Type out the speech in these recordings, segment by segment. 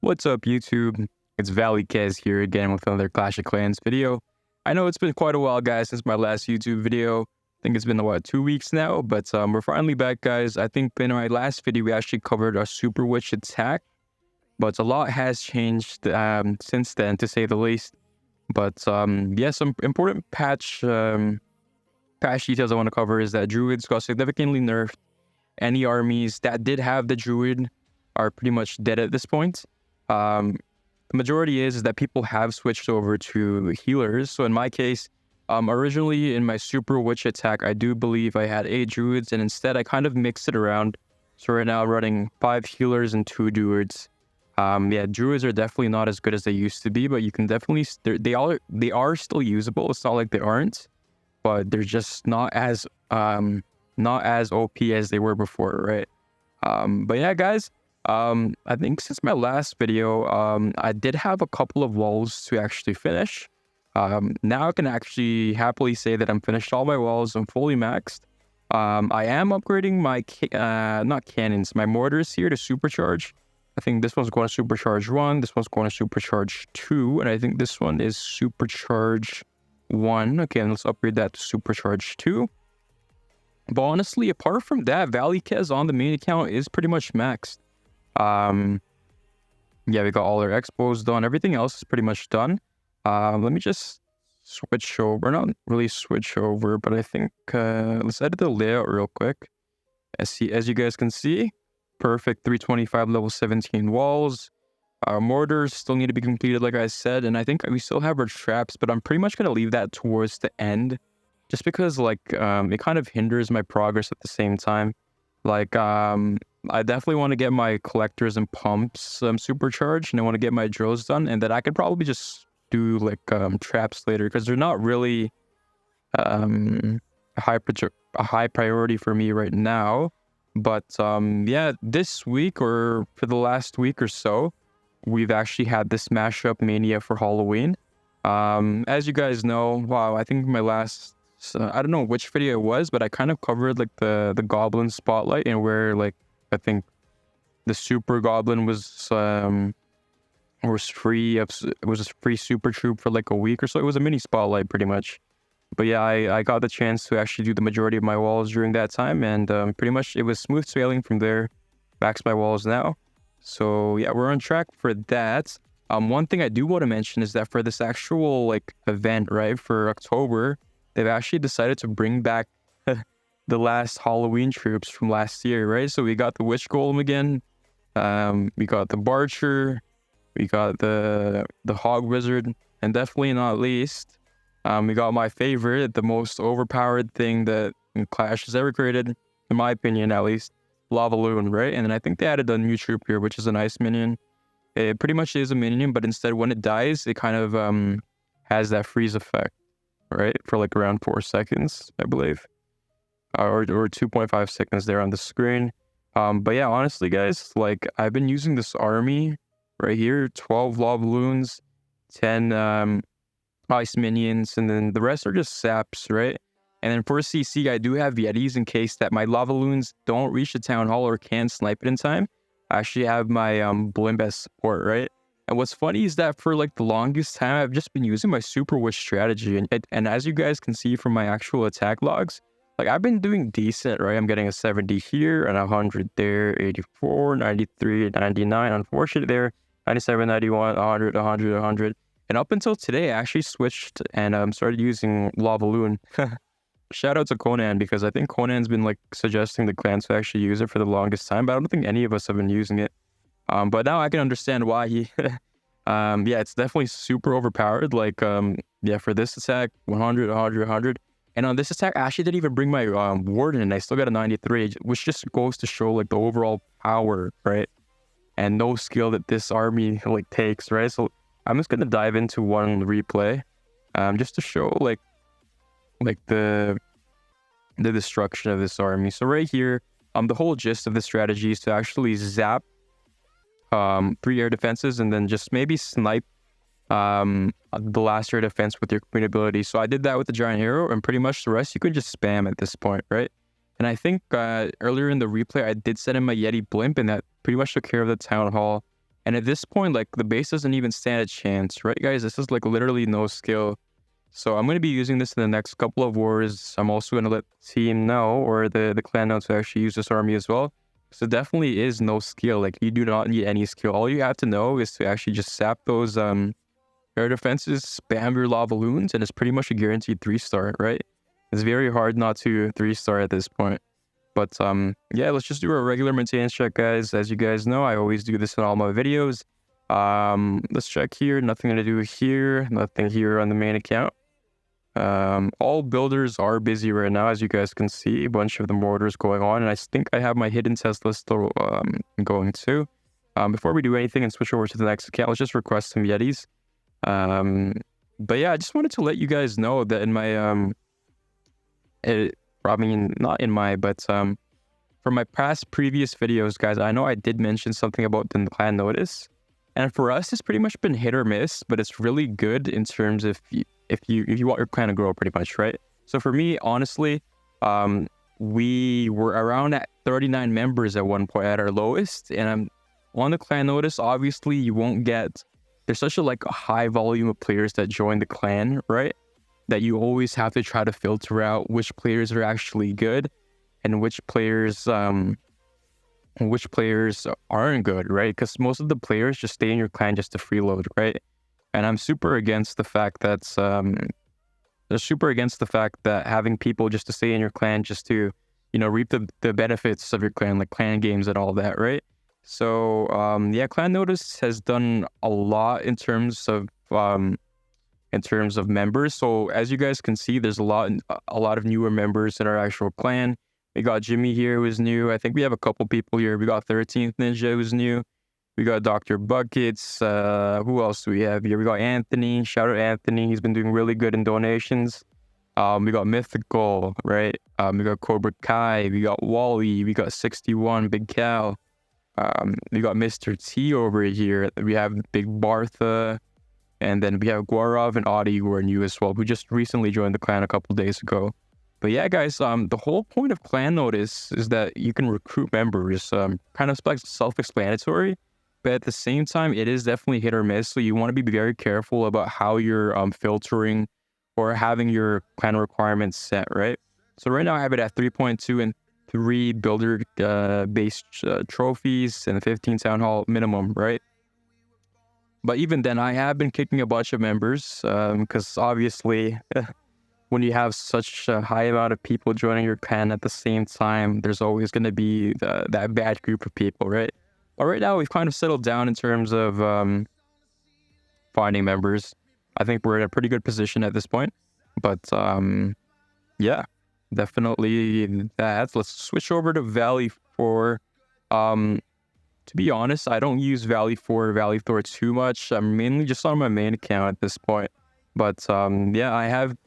What's up, YouTube? It's Valley Kez here again with another Clash of Clans video. I know it's been quite a while, guys, since my last YouTube video. I think it's been, 2 weeks now? But we're finally back, guys. I think in my last video, we actually covered our Super Witch attack. But a lot has changed since then, to say the least. But yeah, some important patch details I want to cover is that Druids got significantly nerfed. Any armies that did have the Druid are pretty much dead at this point. The majority is that people have switched over to healers. So in my case, originally in my Super Witch attack, I do believe I had 8 Druids, and instead I kind of mixed it around. So right now I'm running 5 healers and 2 Druids. Yeah, Druids are definitely not as good as they used to be, but you can definitely, they are still usable. It's not like they aren't, but they're just not as OP as they were before, right? But yeah, guys, I think since my last video, I did have a couple of walls to actually finish. Now I can actually happily say that I'm finished all my walls. I'm fully maxed. I am upgrading my, not cannons, my mortars here to supercharge. I think this one's going to supercharge 1, this one's going to supercharge 2, and I think this one is supercharge 1. Okay, and let's upgrade that to supercharge 2. But honestly, apart from that, Valley Kez on the main account is pretty much maxed. Yeah, we got all our expos done. Everything else is pretty much done. Let me just switch over. Not really switch over, but I think let's edit the layout real quick. As you guys can see, perfect 325 level 17 walls. Our mortars still need to be completed, like I said, and I think we still have our traps, but I'm pretty much gonna leave that towards the end, just because it kind of hinders my progress at the same time. I definitely want to get my collectors and pumps supercharged, and I want to get my drills done, and then I could probably just do traps later, because they're not really a high priority for me right now. But yeah, this week, or for the last week or so, we've actually had this mashup mania for Halloween. As you guys know, wow, I think my last, I don't know which video it was, but I kind of covered the goblin spotlight, and where I think the super goblin was free. It was a free super troop for a week or so. It was a mini spotlight pretty much. But yeah, I got the chance to actually do the majority of my walls during that time, and pretty much it was smooth sailing from there. Max my walls now. So yeah, we're on track for that. One thing I do want to mention is that for this actual event, right, for October, they've actually decided to bring back the last Halloween troops from last year, right? So we got the Witch Golem again. We got the Barcher. We got the Hog Wizard, and definitely not least, we got my favorite, the most overpowered thing that Clash has ever created, in my opinion at least, Lava Loon, right? And then I think they added a new troop here, which is an ice minion. It pretty much is a minion, but instead when it dies, it kind of has that freeze effect, right? For around 4 seconds, I believe. Or 2.5 seconds there on the screen. But yeah, honestly, guys, I've been using this army right here, 12 Lava Loons, 10 ice minions, and then the rest are just saps, right? And then for CC, I do have Yetis in case that my Lava Loons don't reach the town hall or can't snipe it in time. I actually have my Blimp as support, right? And what's funny is that for the longest time, I've just been using my Super Witch strategy, and as you guys can see from my actual attack logs, I've been doing decent, right? I'm getting a 70 here and 100 there, 84, 93, 99, unfortunate there, 97, 91, 100, 100, 100. And up until today, I actually switched and started using Lava Loon. Shout out to Conan, because I think Conan's been suggesting the clans to actually use it for the longest time, but I don't think any of us have been using it. But now I can understand why he... yeah, it's definitely super overpowered. Yeah, for this attack, 100, 100, 100. And on this attack, I actually didn't even bring my Warden, and I still got a 93, which just goes to show the overall power, right? And no skill that this army takes, right? So I'm just gonna dive into one replay, just to show the destruction of this army. So right here, the whole gist of the strategy is to actually zap 3 air defenses, and then just maybe snipe the last air defense with your queen ability. So I did that with the giant hero, and pretty much the rest you can just spam at this point, right? And I think earlier in the replay I did send in my Yeti blimp, and that pretty much took care of the town hall. And at this point, like, the base doesn't even stand a chance, right, guys? This is, like, literally no skill. So I'm going to be using this in the next couple of wars. I'm also going to let the team know, or the clan know, to actually use this army as well. So definitely is no skill. Like, you do not need any skill. All you have to know is to actually just sap those air defenses, spam your lava loons, and it's pretty much a guaranteed 3-star, right? It's very hard not to 3-star at this point. But yeah, let's just do a regular maintenance check, guys. As you guys know, I always do this in all my videos. Let's check here. Nothing to do here. Nothing here on the main account. All builders are busy right now, as you guys can see. A bunch of the mortars going on, and I think I have my hidden test list going too. Before we do anything and switch over to the next account, let's just request some Yetis. But yeah, I just wanted to let you guys know that in my from my previous videos, guys, I know I did mention something about the clan notice, and for us, it's pretty much been hit or miss, but it's really good in terms of if you want your clan to grow, pretty much, right? So for me, honestly, we were around at 39 members at one point at our lowest, and I'm on the clan notice. Obviously, you won't get, there's such a high volume of players that join the clan, right? That you always have to try to filter out which players are actually good and which players aren't good, right? Because most of the players just stay in your clan just to freeload, right? And I'm super against the fact that having people just to stay in your clan just to, reap the benefits of your clan, like clan games and all that, right? So yeah, clan notice has done a lot in terms of members. So as you guys can see, there's a lot of newer members in our actual clan. We got Jimmy here, who's new. I think we have a couple people here. We got 13th Ninja, who's new. We got Dr. Buckets. Who else do we have here? We got Anthony. Shout out Anthony. He's been doing really good in donations. We got Mythical, right? We got Cobra Kai. We got Wally. We got 61, Big Cal. We got Mr. T over here. We have Big Bartha. And then we have Guarov and Audi, who are new as well, who just recently joined the clan a couple days ago. But yeah, guys, the whole point of clan notice is that you can recruit members. Kind of self-explanatory, but at the same time, it is definitely hit or miss. So you want to be very careful about how you're filtering or having your clan requirements set, right? So right now I have it at 3.2 and 3 builder based trophies and 15 town hall minimum, right? But even then, I have been kicking a bunch of members because obviously when you have such a high amount of people joining your clan at the same time, there's always going to be that bad group of people, right? But right now, we've kind of settled down in terms of finding members. I think we're in a pretty good position at this point. But yeah, definitely that. Let's switch over to Valley 4. To be honest, I don't use Valley 4 or Valley Thor too much. I'm mainly just on my main account at this point. But yeah, I have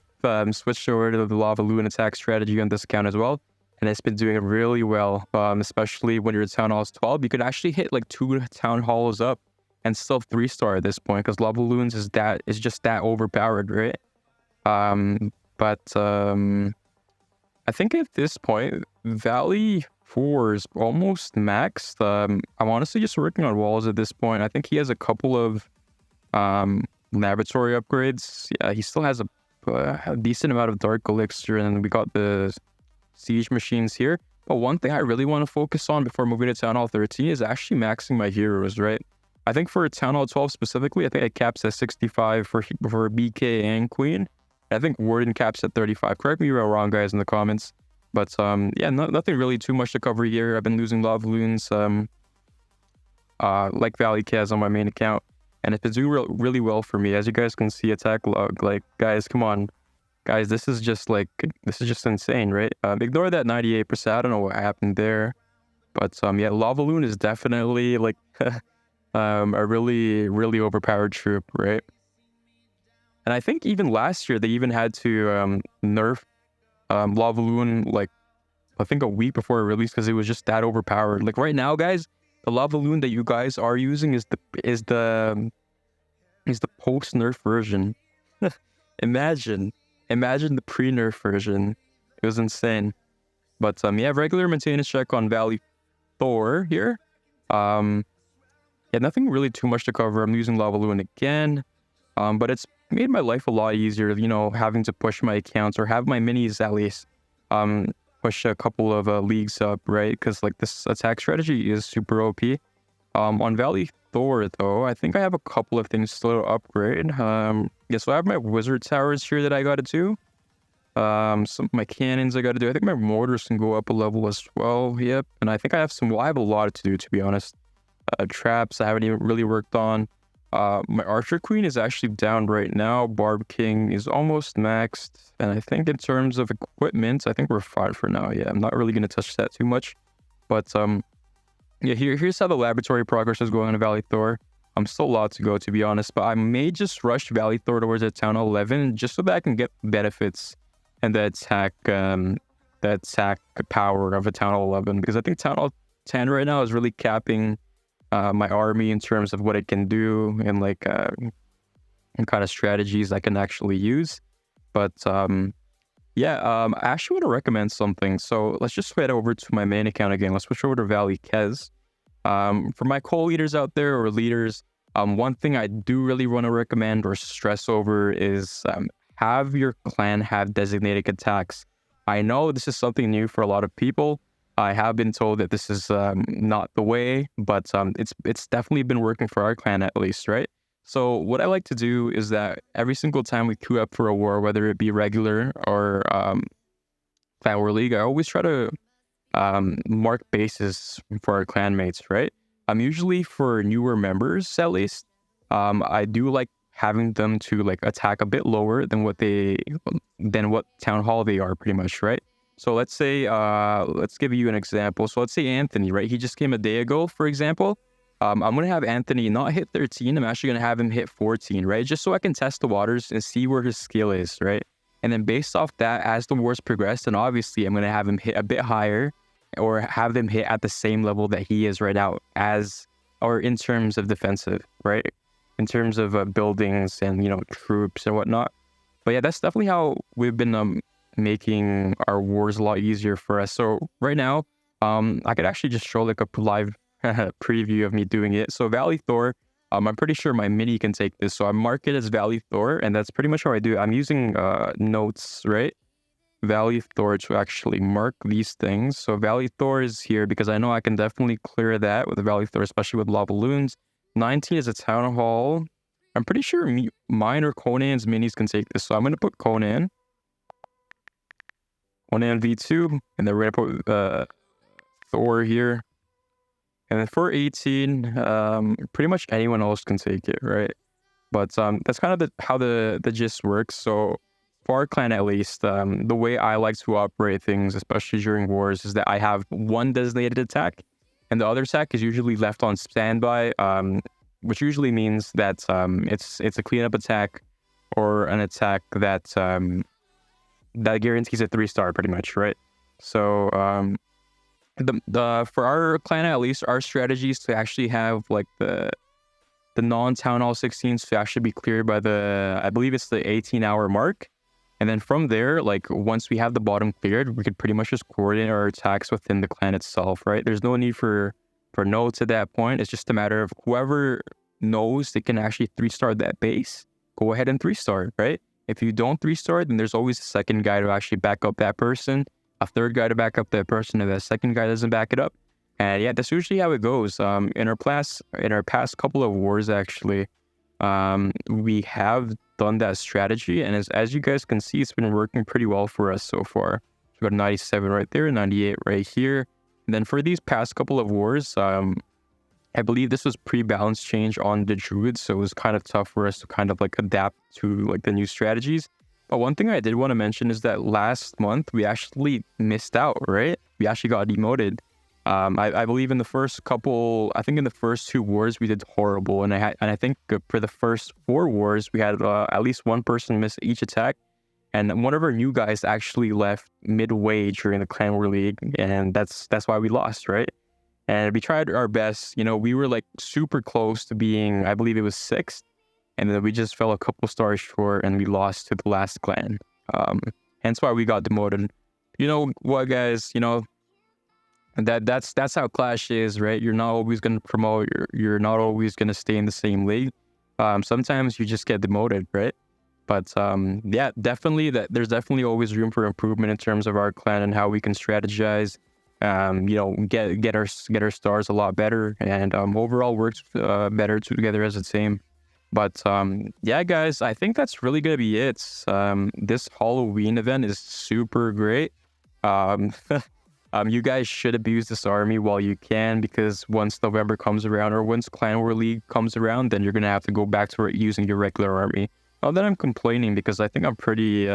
switched over to the Lava Loon attack strategy on this account as well. And it's been doing really well, especially when your Town Hall is 12. You could actually hit 2 Town Halls up and still 3-star at this point because Lava Loons is just that overpowered, right? But I think at this point, Valley 4 is almost maxed. I'm honestly just working on walls at this point. I think he has a couple of laboratory upgrades. Yeah, he still has a decent amount of dark elixir, and we got the siege machines here. But one thing I really want to focus on before moving to Town Hall 13 is actually maxing my heroes, right? I think for Town Hall 12 specifically, I think it caps at 65 for BK and Queen. I think Warden caps at 35. Correct me if I'm wrong, guys, in the comments. But yeah, nothing really too much to cover here. I've been losing Lava Loons like Valley Kaz on my main account, and it's been doing really well for me. As you guys can see, attack log, guys, come on. Guys, this is just insane, right? Ignore that 98%. I don't know what happened there. But yeah, Lava Loon is definitely a really overpowered troop, right? And I think even last year they even had to nerf Lava Loon I think a week before it released because it was just that overpowered. Right now, guys, the Lava Loon that you guys are using is the post nerf version. Imagine the pre-nerf version. It was insane. But yeah, regular maintenance check on Valley Thor here. Yeah, nothing really too much to cover. I'm using Lava Loon again, but it's made my life a lot easier, having to push my accounts or have my minis at least um, push a couple of leagues up, right? Because like this attack strategy is super OP. On Valley Thor, though, I think I have a couple of things still to upgrade. Yeah, so I have my wizard towers here that I gotta do. Some of my cannons I gotta do. I think my mortars can go up a level as well. Yep, and I think I have a lot to do, to be honest. Traps I haven't even really worked on. My Archer Queen is actually down right now. Barb King is almost maxed. And I think in terms of equipment, I think we're fine for now. Yeah, I'm not really gonna touch that too much. But yeah, here's how the laboratory progress is going on Valley Thor. I'm still a lot to go, to be honest, but I may just rush Valley Thor towards a Town 11 just so that I can get benefits and the attack power of a Town 11, because I think Town 10 right now is really capping my army in terms of what it can do and like and kind of strategies I can actually use. But yeah, I actually want to recommend something. So let's just head over to my main account again. Let's switch over to Valley Kez. For my co-leaders out there or leaders, one thing I do really want to recommend or stress over is have your clan have designated attacks. I know this is something new for a lot of people. I have been told that this is not the way, but it's definitely been working for our clan at least, right? So what I like to do is that every single time we queue up for a war, whether it be regular or clan war league, I always try to mark bases for our clanmates, right? Usually for newer members at least, I do like having them to like attack a bit lower than what town hall they are, pretty much, right? So let's say let's give you an example. So let's say Anthony, right? He just came a day ago, for example. I'm gonna have Anthony not hit 13. I'm actually gonna have him hit 14, right? Just so I can test the waters and see where his skill is, right? And then based off that, as the wars progress, then obviously I'm gonna have him hit a bit higher, or have them hit at the same level that he is right now, or in terms of defensive, right? In terms of buildings and troops and whatnot. But yeah, that's definitely how we've been making our wars a lot easier for us. So right now, I could actually just show like a live preview of me doing it. So Valley Thor, I'm pretty sure my mini can take this. So I mark it as Valley Thor, and that's pretty much how I do it. I'm using notes, right? Valley Thor to actually mark these things. So Valley Thor is here because I know I can definitely clear that with the Valley Thor, especially with Lava Loons. 19 is a Town Hall. I'm pretty sure mine or Conan's minis can take this. So I'm going to put Conan V2, and then we're going to put Thor here. And then for 18, pretty much anyone else can take it, right? But that's kind of how the gist works. So for our clan, at least, the way I like to operate things, especially during wars, is that I have one designated attack, and the other attack is usually left on standby, which usually means that it's a cleanup attack or an attack that that guarantees a 3-star, pretty much, right? So the for our clan, at least, our strategy is to actually have like the non-town hall 16s to actually be cleared by I believe it's the 18-hour mark. And then from there, like once we have the bottom cleared, we could pretty much just coordinate our attacks within the clan itself, right? There's no need for notes at that point. It's just a matter of whoever knows they can actually 3-star that base, go ahead and 3-star, right? If you don't 3-star, then there's always a second guy to actually back up that person, a third guy to back up that person, if that second guy doesn't back it up. And yeah, that's usually how it goes. In our past couple of wars, actually, we have done that strategy, and as you guys can see, it's been working pretty well for us so far. We got 97 right there, 98 right here. And then for these past couple of wars, I believe this was pre-balance change on the druids, so it was kind of tough for us to kind of like adapt to like the new strategies. But one thing I did want to mention is that last month we actually missed out, right? We actually got demoted. I believe in the first 2 wars we did horrible, and I think for the first 4 wars we had at least one person miss each attack, and one of our new guys actually left midway during the Clan War League, and that's why we lost, right? And we tried our best. We were like super close to being, I believe it was 6th, and then we just fell a couple stars short, and we lost to the last clan. Hence why we got demoted. You know what, guys? And that's how Clash is, right? You're not always gonna promote. You're not always gonna stay in the same league. Sometimes you just get demoted, right? But yeah, definitely there's definitely always room for improvement in terms of our clan and how we can strategize. Get our stars a lot better, and overall works better together as a team. But yeah, guys, I think that's really gonna be it. This Halloween event is super great. Um, you guys should abuse this army while you can, because once November comes around, or once Clan War League comes around, then you're gonna have to go back to using your regular army. Not that I'm complaining, because I think I'm pretty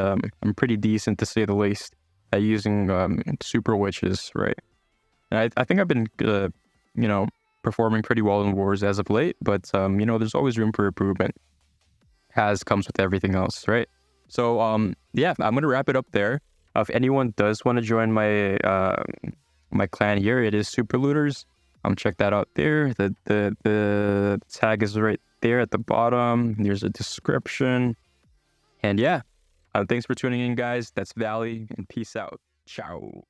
decent, to say the least, at using super witches, right? And I think I've been performing pretty well in wars as of late, but there's always room for improvement, as comes with everything else, right? So yeah, I'm gonna wrap it up there. If anyone does want to join my clan here, it is Super Looters. Check that out there. The tag is right there at the bottom. There's a description. And yeah, thanks for tuning in, guys. That's Valley, and peace out. Ciao.